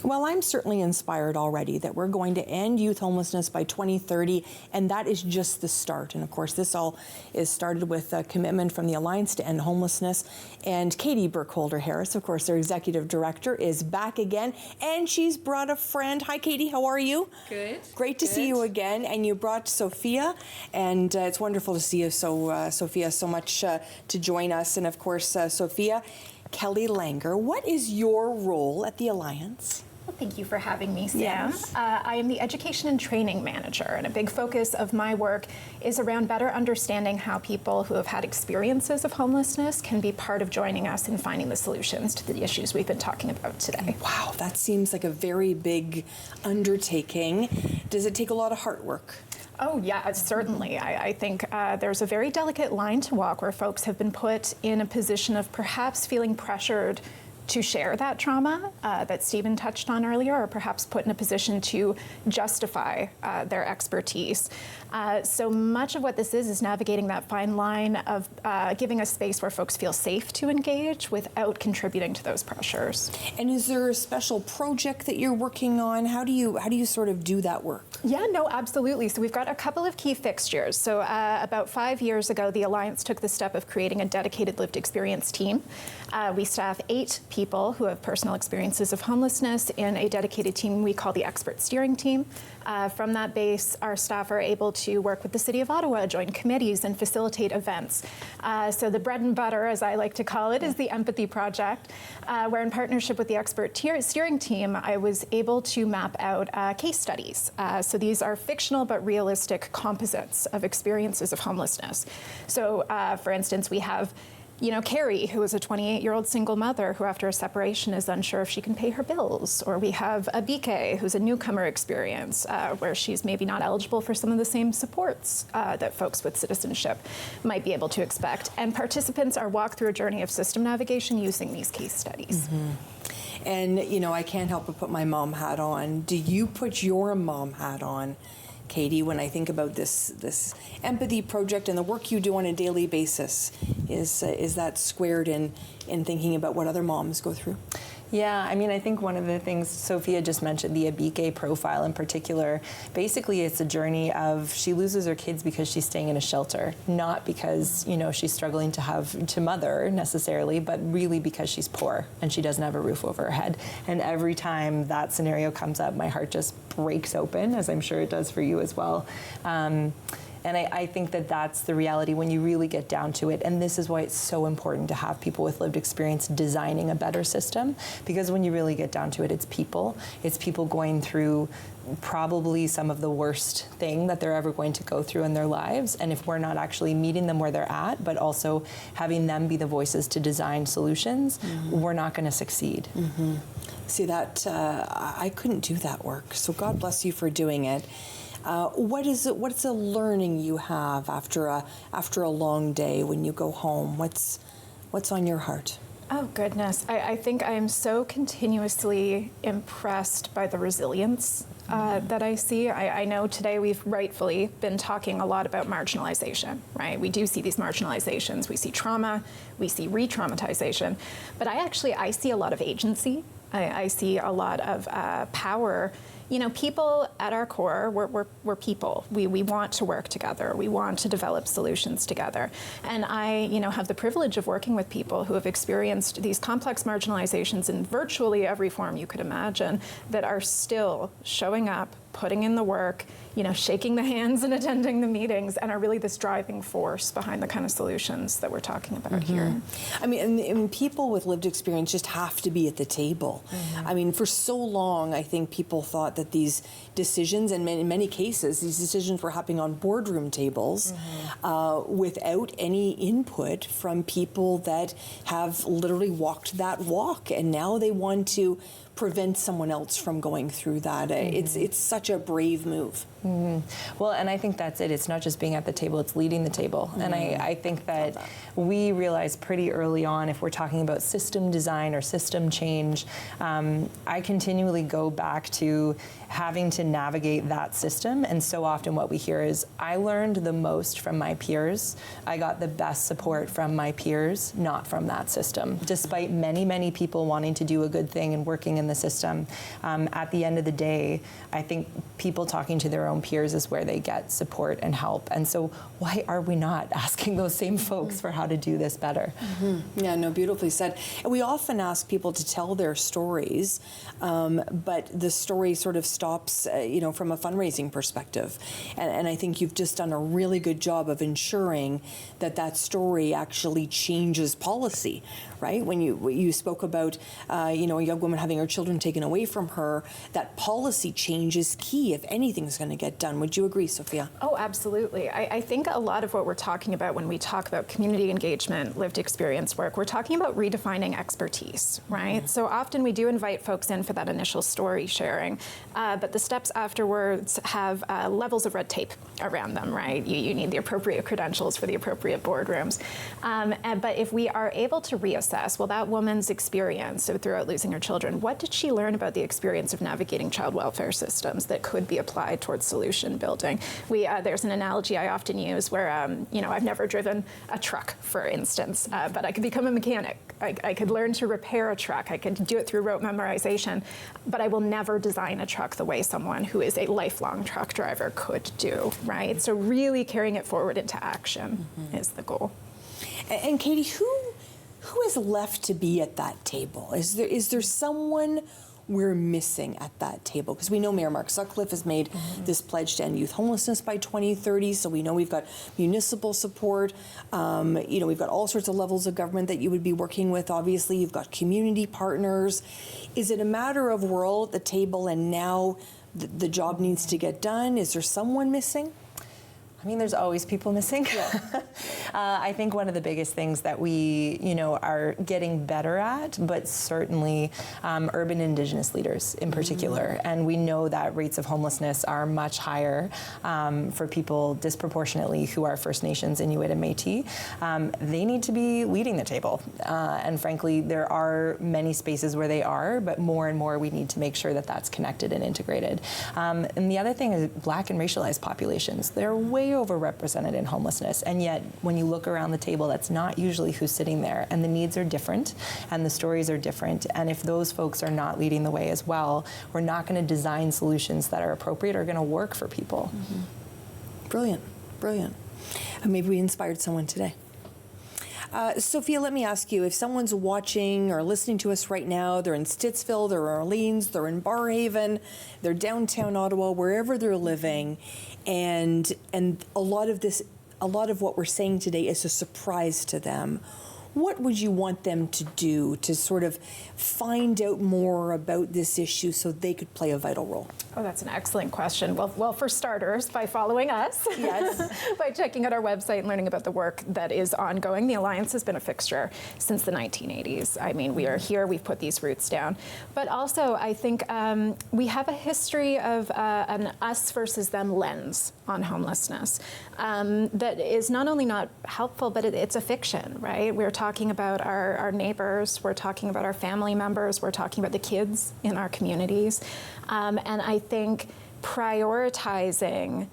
Well, I'm certainly inspired already that we're going to end youth homelessness by 2030, and that is just the start. And of course, this all is started with a commitment from the Alliance to End Homelessness. And Katie Burkholder-Harris, of course, their executive director, is back again, and she's brought a friend. Hi, Katie, how are you? Good. Great to see you again. And you brought Sophia, and it's wonderful to see you, Sophia, so much to join us. And of course, Sophia Kelly Langer, what is your role at the Alliance? Well, thank you for having me, Sam. Yes. I am the Education and Training Manager, and a big focus of my work is around better understanding how people who have had experiences of homelessness can be part of joining us in finding the solutions to the issues we've been talking about today. Wow, that seems like a very big undertaking. Does it take a lot of hard work? Oh, yeah, certainly. I think there's a very delicate line to walk where folks have been put in a position of perhaps feeling pressured to share that trauma that Stephen touched on earlier, or perhaps put in a position to justify their expertise. So much of what this is navigating that fine line of giving a space where folks feel safe to engage without contributing to those pressures. And is there a special project that you're working on? How do you sort of do that work? Yeah, no, absolutely. So we've got a couple of key fixtures. So about 5 years ago, the Alliance took the step of creating a dedicated lived experience team. We staff 8 people who have personal experiences of homelessness in a dedicated team we call the Expert Steering Team. From that base, our staff are able to work with the City of Ottawa, join committees, and facilitate events. So the bread and butter, as I like to call it, is the Empathy Project, where in partnership with the Expert Steering Team, I was able to map out case studies. So these are fictional but realistic composites of experiences of homelessness. So for instance, we have Carrie, who is a 28-year-old single mother who after a separation is unsure if she can pay her bills. Or we have Abike, who's a newcomer experience, where she's maybe not eligible for some of the same supports that folks with citizenship might be able to expect. And participants are walked through a journey of system navigation using these case studies. Mm-hmm. And, I can't help but put my mom hat on. Do you put your mom hat on, Katie, when I think about this empathy project and the work you do on a daily basis? Is that squared in thinking about what other moms go through? Yeah, I think one of the things Sophia just mentioned, the Abike profile in particular, basically it's a journey of she loses her kids because she's staying in a shelter, not because, she's struggling to mother necessarily, but really because she's poor and she doesn't have a roof over her head. And every time that scenario comes up, my heart just breaks open, as I'm sure it does for you as well. And I think that that's the reality when you really get down to it. And this is why it's so important to have people with lived experience designing a better system. Because when you really get down to it, it's people. It's people going through probably some of the worst thing that they're ever going to go through in their lives. And if we're not actually meeting them where they're at, but also having them be the voices to design solutions, we're not going to succeed. Mm-hmm. See, that I couldn't do that work. So God bless you for doing it. What's the learning you have after a long day when you go home? What's on your heart? Oh, goodness. I think I am so continuously impressed by the resilience that I see. I know today we've rightfully been talking a lot about marginalization, right? We do see these marginalizations. We see trauma. We see re-traumatization. But I see a lot of agency. I see a lot of power. People at our core, we're people. We want to work together. We want to develop solutions together. And I, have the privilege of working with people who have experienced these complex marginalizations in virtually every form you could imagine that are still showing up, putting in the work, shaking the hands and attending the meetings, and are really this driving force behind the kind of solutions that we're talking about here. And people with lived experience just have to be at the table. For so long, I think people thought that these decisions, and in many cases, these decisions were happening on boardroom tables without any input from people that have literally walked that walk, and now they want to prevent someone else from going through that. It's such a brave move. Well, and I think that's it. It's not just being at the table, it's leading the table. And I think that we realized pretty early on, if we're talking about system design or system change, I continually go back to having to navigate that system. And so often what we hear is, I learned the most from my peers. I got the best support from my peers, not from that system. Despite many, many people wanting to do a good thing and working in the system, at the end of the day, I think people talking to their own peers is where they get support and help. And so why are we not asking those same folks for how to do this better? Yeah, no, beautifully said. And we often ask people to tell their stories, but the story sort of stops, from a fundraising perspective. And I think you've just done a really good job of ensuring that story actually changes policy, right? When you spoke about, a young woman having her children taken away from her, that policy change is key if anything's going to get done. Would you agree, Sophia? Oh, absolutely. I think a lot of what we're talking about when we talk about community engagement, lived experience work, we're talking about redefining expertise, right? So often we do invite folks in for that initial story sharing, but the steps afterwards have levels of red tape around them, right? You need the appropriate credentials for the appropriate boardrooms. But if we are able to reassess, well, that woman's experience throughout losing her children, what did she learn about the experience of navigating child welfare systems that could be applied towards solution building? There's an analogy I often use where, I've never driven a truck, for instance, but I could become a mechanic. I could learn to repair a truck. I could do it through rote memorization, but I will never design a truck the way someone who is a lifelong truck driver could do, right? So really carrying it forward into action is the goal. And Katie, who is left to be at that table? Is there someone we're missing at that table? Because we know Mayor Mark Sutcliffe has made this pledge to end youth homelessness by 2030, so we know we've got municipal support. We've got all sorts of levels of government that you would be working with. Obviously, you've got community partners. Is it a matter of we're all at the table and now the job needs to get done? Is there someone missing? I mean, there's always people missing. Yeah. I think one of the biggest things that we, are getting better at, but certainly urban Indigenous leaders in particular. And we know that rates of homelessness are much higher for people disproportionately who are First Nations, Inuit, and Métis. They need to be leading the table. And frankly, there are many spaces where they are, but more and more we need to make sure that that's connected and integrated. And the other thing is Black and racialized populations. They're way overrepresented in homelessness, and yet when you look around the table, that's not usually who's sitting there, and the needs are different and the stories are different, and if those folks are not leading the way as well, we're not going to design solutions that are appropriate or going to work for people. Brilliant. And maybe we inspired someone today. Sophia, let me ask you, if someone's watching or listening to us right now, they're in Stittsville, they're in Orleans, they're in Barrhaven, they're downtown Ottawa, wherever they're living, and a lot of what we're saying today is a surprise to them, what would you want them to do to sort of find out more about this issue so they could play a vital role? Oh, that's an excellent question. Well, for starters, by following us. Yes. By checking out our website and learning about the work that is ongoing. The Alliance has been a fixture since the 1980s. I mean, we are here, we've put these roots down. But also, I think we have a history of an us versus them lens on homelessness that is not only not helpful, but it's a fiction, right? We're talking about our neighbors, we're talking about our family members, we're talking about the kids in our communities. And I think prioritizing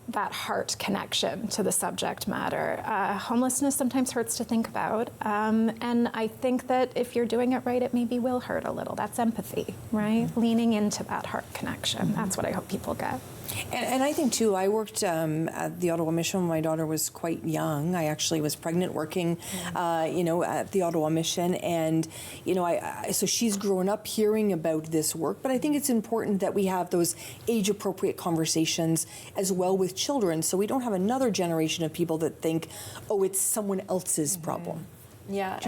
that heart connection to the subject matter. Homelessness sometimes hurts to think about. And I think that if you're doing it right, it maybe will hurt a little. That's empathy, right? Leaning into that heart connection. That's what I hope people get. And I think, too, I worked at the Ottawa Mission when my daughter was quite young. I actually was pregnant working, at the Ottawa Mission. And, so she's grown up hearing about this work. But I think it's important that we have those age-appropriate conversations as well with children, so we don't have another generation of people that think, oh, it's someone else's problem. Yeah,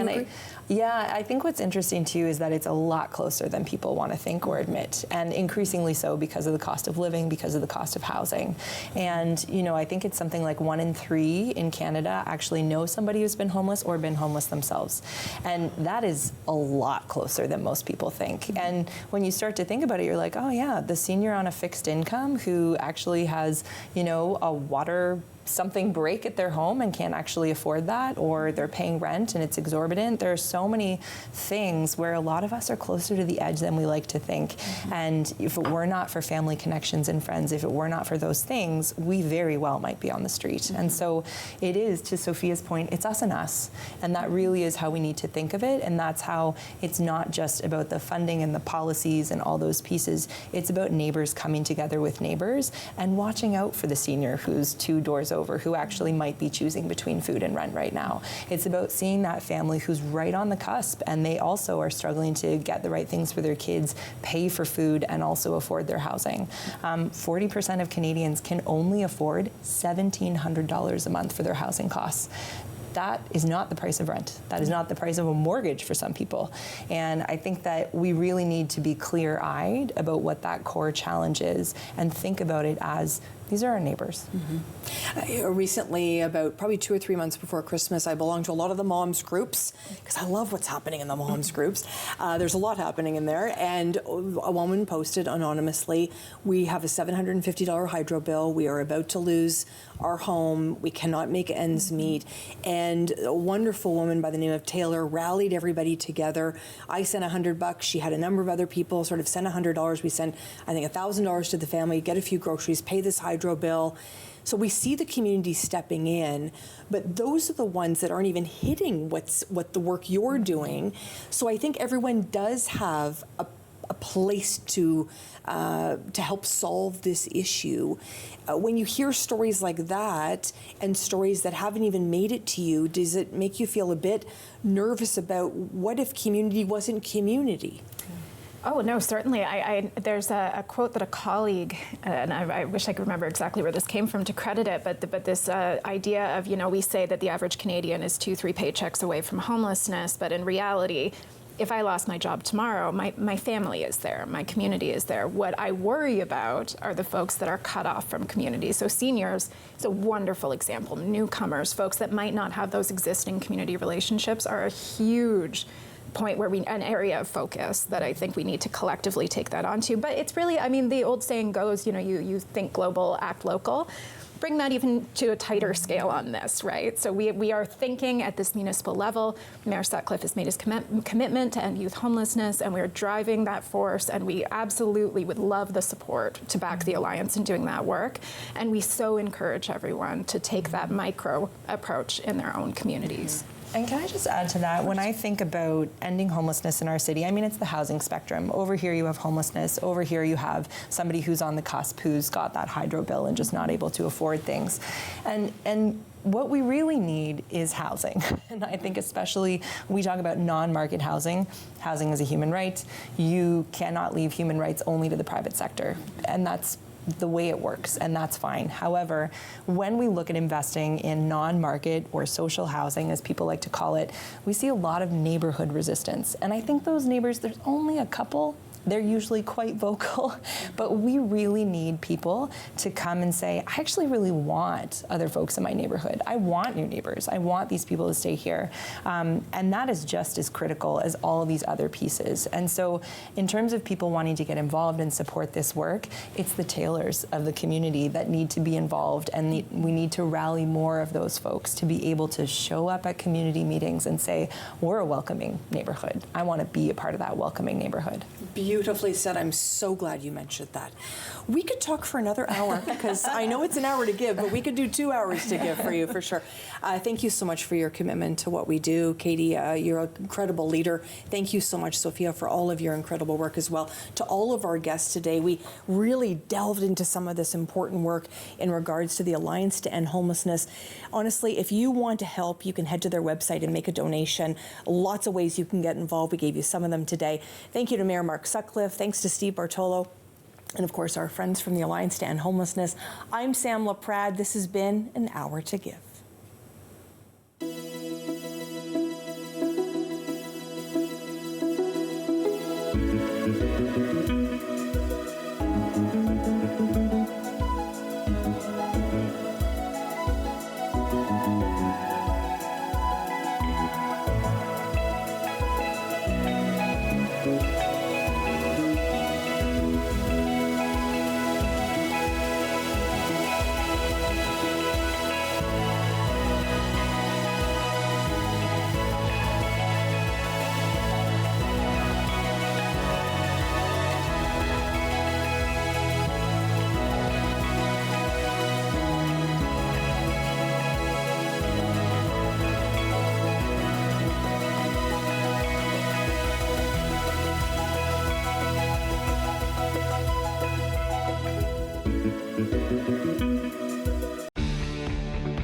I think what's interesting too is that it's a lot closer than people want to think or admit, and increasingly so because of the cost of living, because of the cost of housing. And I think it's something like 1 in 3 in Canada actually know somebody who's been homeless or been homeless themselves, and that is a lot closer than most people think. And when you start to think about it, you're like, oh yeah, the senior on a fixed income who actually has a water something break at their home and can't actually afford that, or they're paying rent and it's exorbitant. There are so many things where a lot of us are closer to the edge than we like to think. And if it were not for family connections and friends, if it were not for those things, we very well might be on the street. And so it is, to Sophia's point, it's us and us. And that really is how we need to think of it. And that's how it's not just about the funding and the policies and all those pieces. It's about neighbors coming together with neighbors and watching out for the senior who's 2 doors over, who actually might be choosing between food and rent right now. It's about seeing that family who's right on the cusp, and they also are struggling to get the right things for their kids, pay for food, and also afford their housing. 40% of Canadians can only afford $1,700 a month for their housing costs. that is not the price of rent. That is not the price of a mortgage for some people. And I think that we really need to be clear-eyed about what that core challenge is and think about it as these are our neighbors. Recently, about probably 2 or 3 months before Christmas, I belong to a lot of the moms groups because I love what's happening in the moms groups. There's a lot happening in there, and a woman posted anonymously, we have a $750 hydro bill. We are about to lose our home. We cannot make ends meet. And a wonderful woman by the name of Taylor rallied everybody together. I sent $100. She had a number of other people sort of send $100. We sent, I think, $1,000 to the family, get a few groceries, pay this hydro bill. So we see the community stepping in, but those are the ones that aren't even hitting what the work you're doing. So I think everyone does have a place to help solve this issue. When you hear stories like that and stories that haven't even made it to you, does it make you feel a bit nervous about what if community wasn't community? Oh, no, certainly. There's a quote that a colleague, and I wish I could remember exactly where this came from to credit it, but this idea of, we say that the average Canadian is 2-3 paychecks away from homelessness, but in reality, if I lost my job tomorrow, my family is there, my community is there. What I worry about are the folks that are cut off from community. So seniors is a wonderful example. Newcomers, folks that might not have those existing community relationships are a huge point where an area of focus that I think we need to collectively take that onto. But it's really, the old saying goes, you think global, act local. Bring that even to a tighter scale on this, right? So we are thinking at this municipal level. Mayor Sutcliffe has made his commitment to end youth homelessness, and we're driving that force, and we absolutely would love the support to back the Alliance in doing that work. And we so encourage everyone to take that micro approach in their own communities. And can I just add to that? When I think about ending homelessness in our city, it's the housing spectrum. Over here you have homelessness. Over here you have somebody who's on the cusp who's got that hydro bill and just not able to afford things. And what we really need is housing. And I think especially when we talk about non-market housing, housing is a human right. You cannot leave human rights only to the private sector. And that's the way it works, and that's fine. However, when we look at investing in non-market or social housing, as people like to call it, we see a lot of neighborhood resistance. And I think those neighbors, there's only a couple. They're usually quite vocal, but we really need people to come and say, I actually really want other folks in my neighborhood. I want new neighbors. I want these people to stay here. And that is just as critical as all of these other pieces. And so in terms of people wanting to get involved and support this work, it's the Taylors of the community that need to be involved, and we need to rally more of those folks to be able to show up at community meetings and say, we're a welcoming neighborhood. I want to be a part of that welcoming neighborhood. Beautifully said. I'm so glad you mentioned that. We could talk for another hour because I know it's an hour to give, but we could do 2 hours to give for you for sure. Thank you so much for your commitment to what we do. Katie, you're an incredible leader. Thank you so much, Sophia, for all of your incredible work as well. To all of our guests today, we really delved into some of this important work in regards to the Alliance to End Homelessness. Honestly, if you want to help, you can head to their website and make a donation. Lots of ways you can get involved. We gave you some of them today. Thank you to Mayor Mark Sutcliffe. Thanks to Steve Bartolo. And of course, our friends from the Alliance to End Homelessness. I'm Sam Laprade. This has been An Hour to Give.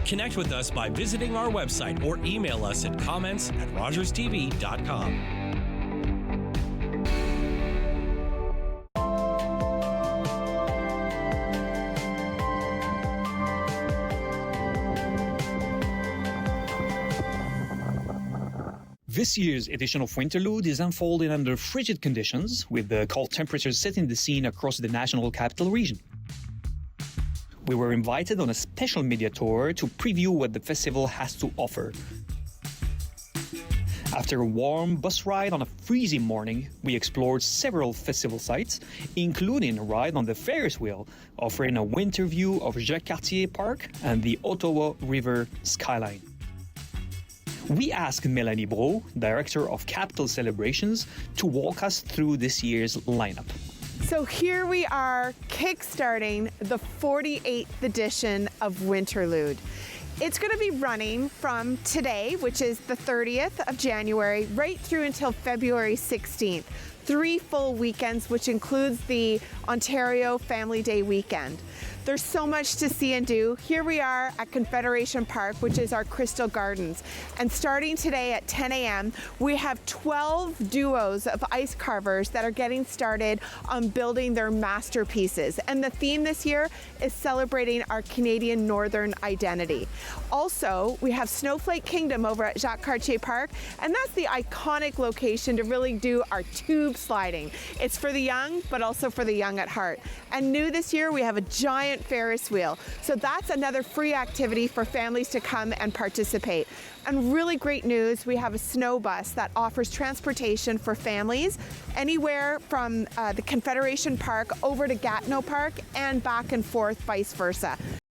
Connect with us by visiting our website or email us at comments@rogerstv.com. This year's edition of Winterlude is unfolding under frigid conditions, with the cold temperatures setting the scene across the national capital region. We were invited on a special media tour to preview what the festival has to offer. After a warm bus ride on a freezing morning, we explored several festival sites, including a ride on the Ferris wheel, offering a winter view of Jacques Cartier Park and the Ottawa River skyline. We asked Mélanie Brault, Director of Capital Celebrations, to walk us through this year's lineup. So here we are kickstarting the 48th edition of Winterlude. It's going to be running from today, which is the 30th of January, right through until February 16th. 3 full weekends, which includes the Ontario Family Day weekend. There's so much to see and do. Here we are at Confederation Park, which is our Crystal Gardens. And starting today at 10 a.m., we have 12 duos of ice carvers that are getting started on building their masterpieces. And the theme this year is celebrating our Canadian Northern identity. Also, we have Snowflake Kingdom over at Jacques Cartier Park, and that's the iconic location to really do our tube sliding. It's for the young, but also for the young at heart. And new this year, we have a giant Ferris wheel. So that's another free activity for families to come and participate. And really great news, we have a snow bus that offers transportation for families anywhere from the Confederation Park over to Gatineau Park and back and forth, vice versa.